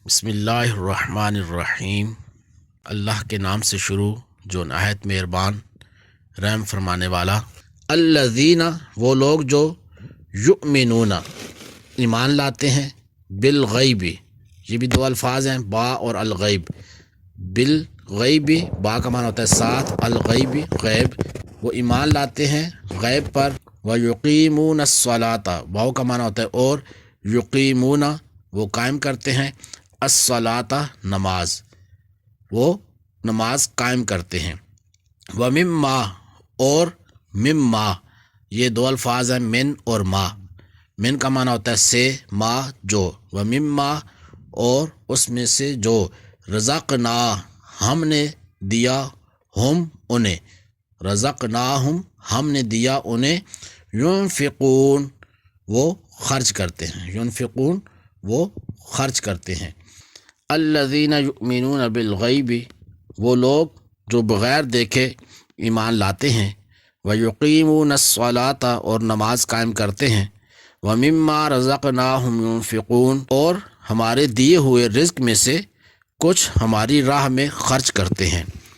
بسم اللہ الرحمن الرحیم۔ اللہ کے نام سے شروع جو نہایت مہربان رحم فرمانے والا۔ الذین وہ لوگ جو یؤمنون ایمان لاتے ہیں، بالغیب یہ بھی دو الفاظ ہیں، با اور الغیب۔ بالغیب با کا معنی ہوتا ہے ساتھ، الغیب غیب، وہ ایمان لاتے ہیں غیب پر۔ ویقیمون الصلاۃ واو کا معنی ہوتا ہے اور، یقیمون وہ قائم کرتے ہیں، الصلاۃ نماز، وہ نماز قائم کرتے ہیں۔ ومما اور مما یہ دو الفاظ ہیں، من اور ما۔ من کا معنی ہوتا ہے سے، ما جو، ومما اور اس میں سے جو، رزقنا ہم نے دیا، ہم انہیں، رزقناہم ہم نے دیا انہیں، ينفقون وہ خرچ کرتے ہیں، ينفقون وہ خرچ کرتے ہیں۔ الذین یؤمنون بالغیب وہ لوگ جو بغیر دیکھے ایمان لاتے ہیں، ویقیمون الصلاۃ اور نماز قائم کرتے ہیں، ومما رزقناہم ينفقون اور ہمارے دیے ہوئے رزق میں سے کچھ ہماری راہ میں خرچ کرتے ہیں۔